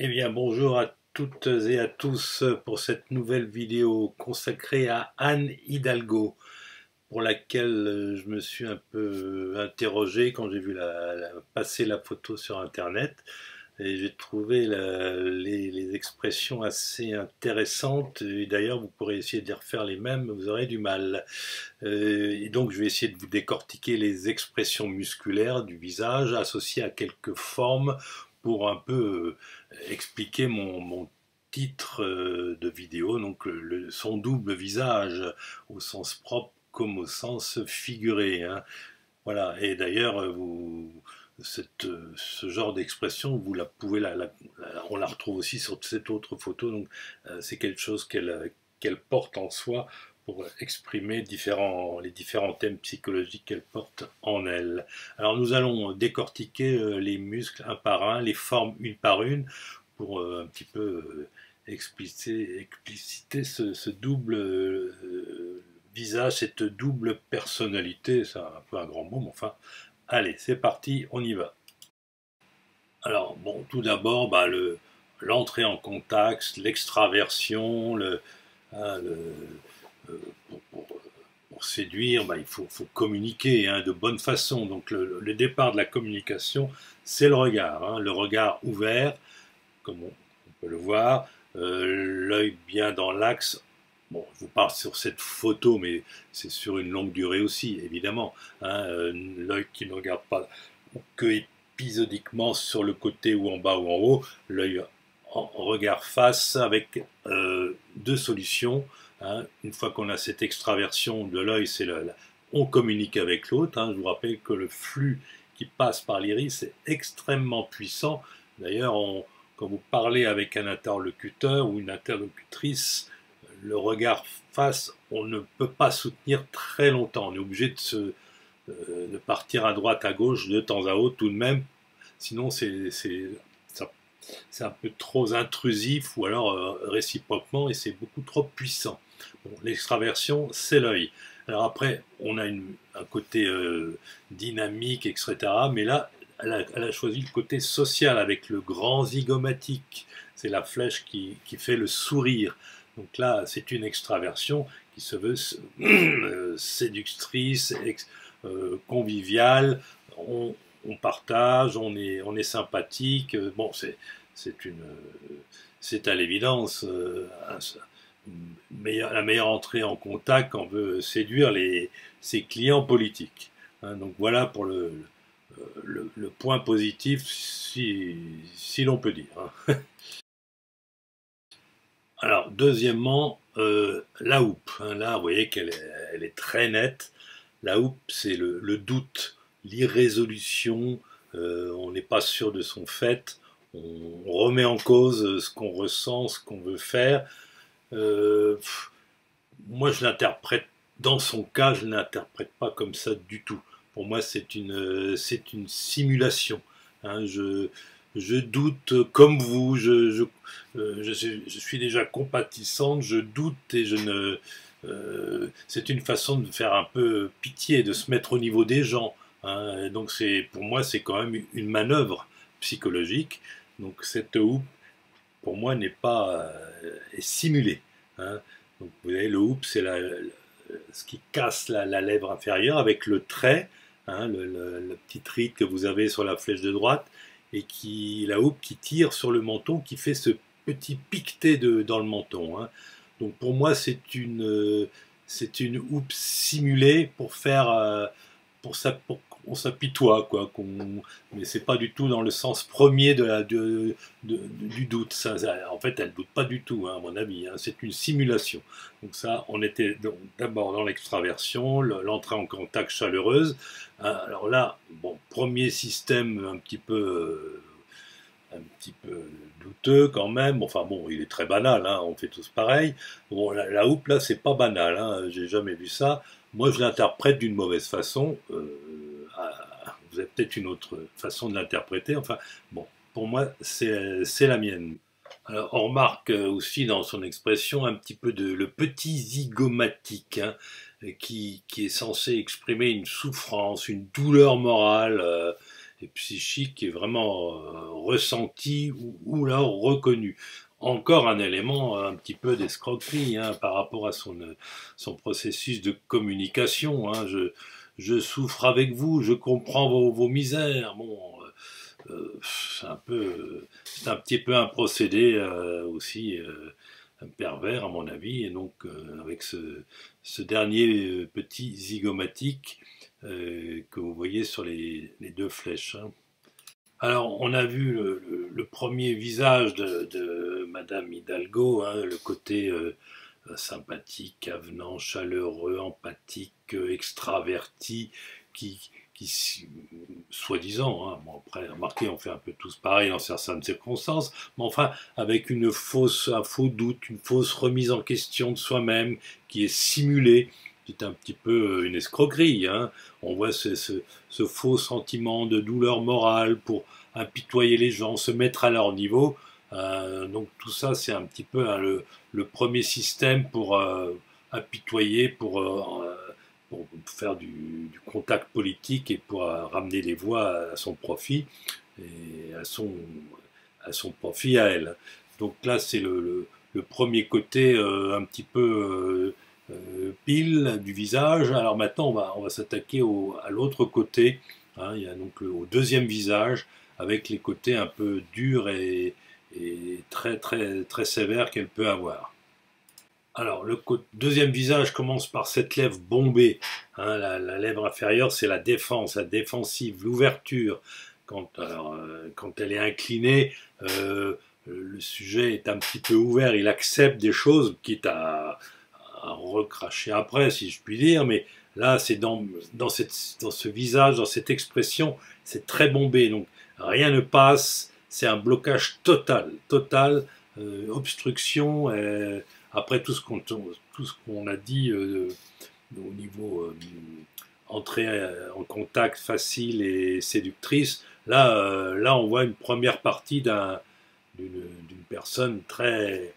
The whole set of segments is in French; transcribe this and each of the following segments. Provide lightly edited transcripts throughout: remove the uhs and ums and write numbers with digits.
Eh bien, bonjour à toutes et à tous pour cette nouvelle vidéo consacrée à Anne Hidalgo, pour laquelle je me suis un peu interrogé quand j'ai vu passer la photo sur Internet. Et j'ai trouvé les expressions assez intéressantes. Et d'ailleurs, vous pourrez essayer d'y refaire les mêmes, vous aurez du mal. Et donc, je vais essayer de vous décortiquer les expressions musculaires du visage associées à quelques formes pour un peu expliquer mon titre de vidéo, donc son double visage, au sens propre comme au sens figuré, hein. Voilà, et d'ailleurs, ce genre d'expression, vous la pouvez on la retrouve aussi sur cette autre photo, donc c'est quelque chose qu'elle porte en soi pour exprimer les différents thèmes psychologiques qu'elle porte en elle. Alors nous allons décortiquer les muscles un par un, les formes une par une, pour un petit peu expliciter ce double visage, cette double personnalité. C'est un peu un grand mot, mais enfin, allez, c'est parti, on y va. Alors, bon, tout d'abord, l'entrée en contact, l'extraversion, hein, pour séduire, faut communiquer, hein, de bonne façon. Donc, le départ de la communication, c'est le regard, hein, le regard ouvert, comme on peut le voir, l'œil bien dans l'axe. Bon, je vous parle sur cette photo, mais c'est sur une longue durée aussi, évidemment, hein, l'œil qui ne regarde pas que épisodiquement sur le côté ou en bas ou en haut, l'œil en regard face avec deux solutions, hein. Une fois qu'on a cette extraversion de l'œil, on communique avec l'autre, hein. Je vous rappelle que le flux qui passe par l'iris est extrêmement puissant. D'ailleurs, quand vous parlez avec un interlocuteur ou une interlocutrice, le regard face, on ne peut pas soutenir très longtemps. On est obligé de partir à droite, à gauche, de temps à autre, tout de même. Sinon, c'est un peu trop intrusif, ou alors réciproquement, et c'est beaucoup trop puissant. Bon, l'extraversion, c'est l'œil. Alors après, on a un côté dynamique, etc. Mais là, elle a choisi le côté social avec le grand zygomatique. C'est la flèche qui fait le sourire. Donc là, c'est une extraversion qui se veut séductrice, conviviale. On partage, on est sympathique. Bon, c'est à l'évidence la meilleure entrée en contact quand on veut séduire ses clients politiques, hein. Donc voilà pour le point positif, si l'on peut dire, hein. Alors, deuxièmement, la houppe, hein. Là, vous voyez elle est très nette. La houppe, c'est le doute, l'irrésolution, on n'est pas sûr de son fait, on remet en cause ce qu'on ressent, ce qu'on veut faire. Euh, Moi, dans son cas, je ne l'interprète pas comme ça du tout. Pour moi, c'est une simulation, hein. Je doute comme vous, je suis déjà compatissante, je doute et je ne. C'est une façon de faire un peu pitié, de se mettre au niveau des gens, hein. Donc pour moi, c'est quand même une manœuvre psychologique. Donc cette houppe, pour moi, n'est pas est simulée, hein. Donc vous voyez, le hoop, c'est ce qui casse la lèvre inférieure avec le trait, hein, le petit trait que vous avez sur la flèche de droite, et la houppe qui tire sur le menton, qui fait ce petit piqueté dans le menton, hein. Donc pour moi, c'est une houppe simulée pour faire, pour qu'on s'apitoie, quoi. Mais c'est pas du tout dans le sens premier du doute. En fait, elle doute pas du tout, hein, à mon avis, hein. C'est une simulation. Donc ça, on était d'abord dans l'extraversion, l'entrée en contact chaleureuse, hein. Alors là, bon, premier système un petit peu douteux quand même. Enfin bon, il est très banal, hein, on fait tous pareil. Bon, la houppe là, c'est pas banal, hein, j'ai jamais vu ça. Moi, je l'interprète d'une mauvaise façon. Vous avez peut-être une autre façon de l'interpréter. Enfin, bon, pour moi, c'est la mienne. Alors, on remarque aussi dans son expression un petit peu le petit zygomatique, hein, qui est censé exprimer une souffrance, une douleur morale. et psychique est vraiment ressenti ou là reconnu. Encore un élément un petit peu d'escroquerie hein, par rapport à son processus de communication. Hein. Je souffre avec vous, je comprends vos misères. Bon, c'est un petit peu un procédé aussi pervers à mon avis. Et donc avec ce dernier petit zygomatique que vous voyez sur les deux flèches. Hein. Alors, on a vu le premier visage de Madame Hidalgo, hein, le côté sympathique, avenant, chaleureux, empathique, extraverti, qui soi-disant, hein, bon après, remarquez, on fait un peu tous pareil dans certaines circonstances, mais enfin, avec un faux doute, une fausse remise en question de soi-même, qui est simulée, c'est un petit peu une escroquerie. Hein. On voit ce faux sentiment de douleur morale pour apitoyer les gens, se mettre à leur niveau. Donc tout ça, c'est un petit peu hein, le premier système pour apitoyer, pour faire du contact politique et pour ramener les voix à son profit et à son profit à elle. Donc là, c'est le premier côté un petit peu pile du visage. Alors maintenant, on va s'attaquer à l'autre côté. Hein, il y a donc au deuxième visage avec les côtés un peu durs et très sévères qu'elle peut avoir. Alors, le deuxième visage commence par cette lèvre bombée. Hein, la lèvre inférieure, c'est la défense, la défensive, l'ouverture. Quand elle est inclinée, le sujet est un petit peu ouvert, il accepte des choses, quitte à recracher après, si je puis dire, mais là, c'est dans ce visage, dans cette expression, c'est très bombé, donc rien ne passe, c'est un blocage total, obstruction, après tout ce qu'on a dit au niveau entrée en contact facile et séductrice, là on voit une première partie d'une personne euh,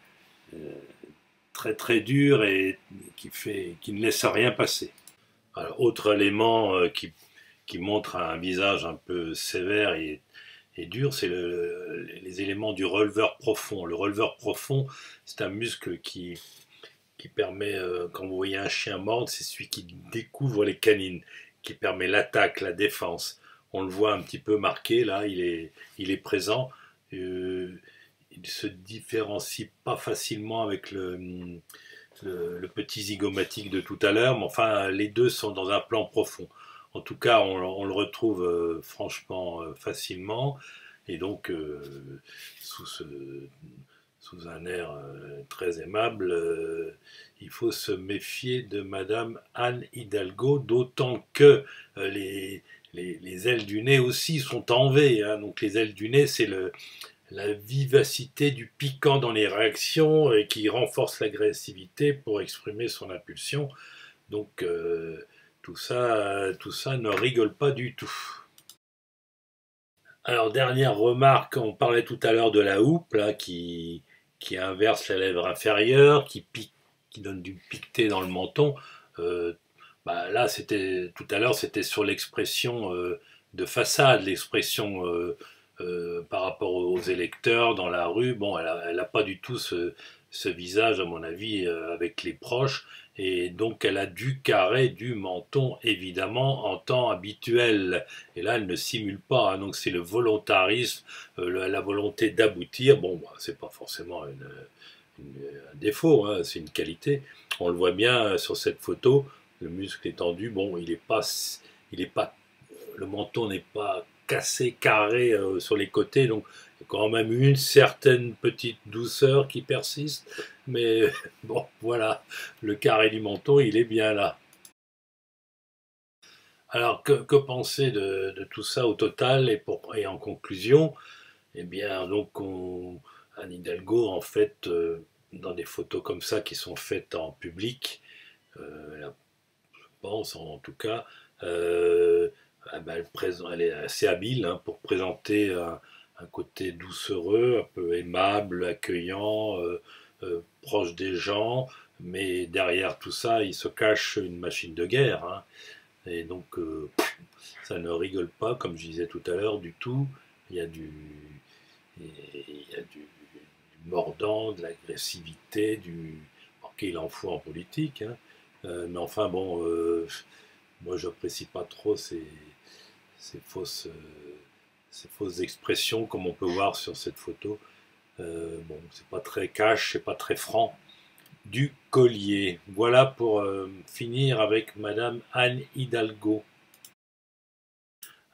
très dure et qui ne laisse rien passer. Alors, autre élément qui montre un visage un peu sévère et dur, c'est les éléments du releveur profond. Le releveur profond, c'est un muscle qui permet, quand vous voyez un chien mordre, c'est celui qui découvre les canines, qui permet l'attaque, la défense. On le voit un petit peu marqué, là, il est présent. Il ne se différencie pas facilement avec le petit zygomatique de tout à l'heure, mais enfin, les deux sont dans un plan profond. En tout cas, on le retrouve franchement facilement, et donc sous, ce, sous un air très aimable, il faut se méfier de Madame Anne Hidalgo, d'autant que les ailes du nez aussi sont en V. Hein, donc les ailes du nez, c'est la vivacité du piquant dans les réactions et qui renforce l'agressivité pour exprimer son impulsion. Donc tout ça ne rigole pas du tout. Alors dernière remarque, on parlait tout à l'heure de la houppe là, qui inverse la lèvre inférieure, qui pique, qui donne du piqueté dans le menton. Euh, Là, tout à l'heure, c'était sur l'expression de façade, l'expression par rapport aux électeurs dans la rue. Bon, elle a pas du tout ce visage, à mon avis, avec les proches. Et donc, elle a du carré du menton, évidemment, en temps habituel. Et là, elle ne simule pas. Hein, donc, c'est le volontarisme, la volonté d'aboutir. Bon, c'est pas forcément un défaut, hein, c'est une qualité. On le voit bien sur cette photo. Le muscle est tendu. Bon, il est pas, le menton n'est pas cassé, carré sur les côtés, donc il y a quand même une certaine petite douceur qui persiste, mais bon, voilà, le carré du menton, il est bien là. Alors, que penser de tout ça au total et en conclusion? Eh bien, donc, Anne Hidalgo, en fait, dans des photos comme ça qui sont faites en public, je pense en tout cas, elle est assez habile hein, pour présenter un côté doucereux, un peu aimable, accueillant, proche des gens, mais derrière tout ça, il se cache une machine de guerre. Hein. Et donc, ça ne rigole pas, comme je disais tout à l'heure, du tout. Il y a du, il y a du mordant, de l'agressivité, ok, il en faut en politique, hein. Mais enfin bon, moi j'apprécie pas trop ces fausses, ces fausses expressions comme on peut voir sur cette photo. Bon, c'est pas très cash, c'est pas très franc. Du collier. Voilà pour finir avec Madame Anne Hidalgo.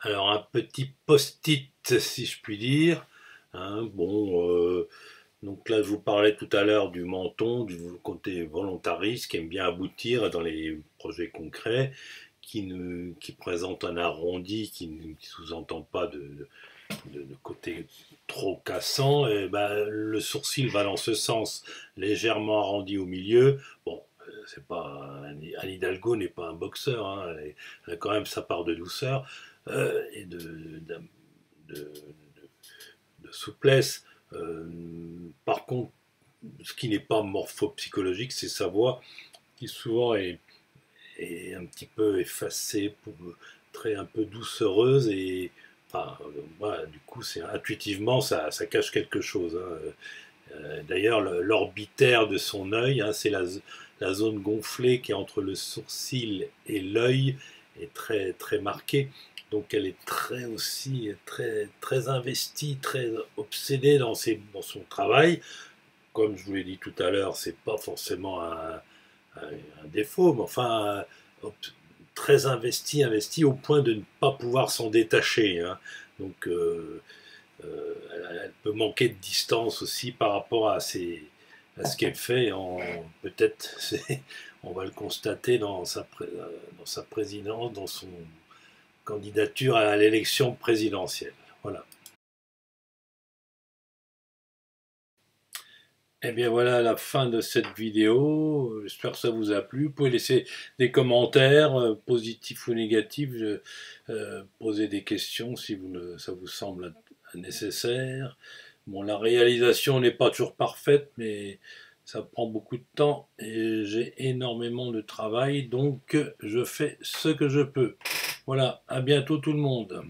Alors un petit post-it, si je puis dire. Hein, bon, donc là je vous parlais tout à l'heure du menton, du côté volontariste qui aime bien aboutir dans les projets concrets, qui présente un arrondi qui ne sous-entend pas de côté trop cassant, et ben, le sourcil va dans ce sens, légèrement arrondi au milieu. Bon, c'est pas Anne Hidalgo n'est pas un boxeur, hein, elle a quand même sa part de douceur et de, de souplesse. Par contre, ce qui n'est pas morphopsychologique, c'est sa voix qui souvent est un petit peu effacée, très un peu doucereuse et enfin, voilà, du coup, c'est intuitivement ça cache quelque chose, hein. D'ailleurs, l'orbitaire de son œil, hein, c'est la zone gonflée qui est entre le sourcil et l'œil, est très très marquée. Donc, elle est très aussi très investie, très obsédée dans son travail. Comme je vous l'ai dit tout à l'heure, c'est pas forcément un défaut, mais enfin très investi au point de ne pas pouvoir s'en détacher, hein. Donc elle peut manquer de distance aussi par rapport à ce qu'elle fait. Peut-être, on va le constater dans sa présidence, dans son candidature à l'élection présidentielle. Voilà. Eh bien voilà la fin de cette vidéo, j'espère que ça vous a plu. Vous pouvez laisser des commentaires, positifs ou négatifs, poser des questions si ça vous semble nécessaire. Bon, la réalisation n'est pas toujours parfaite, mais ça prend beaucoup de temps et j'ai énormément de travail, donc je fais ce que je peux. Voilà, à bientôt tout le monde.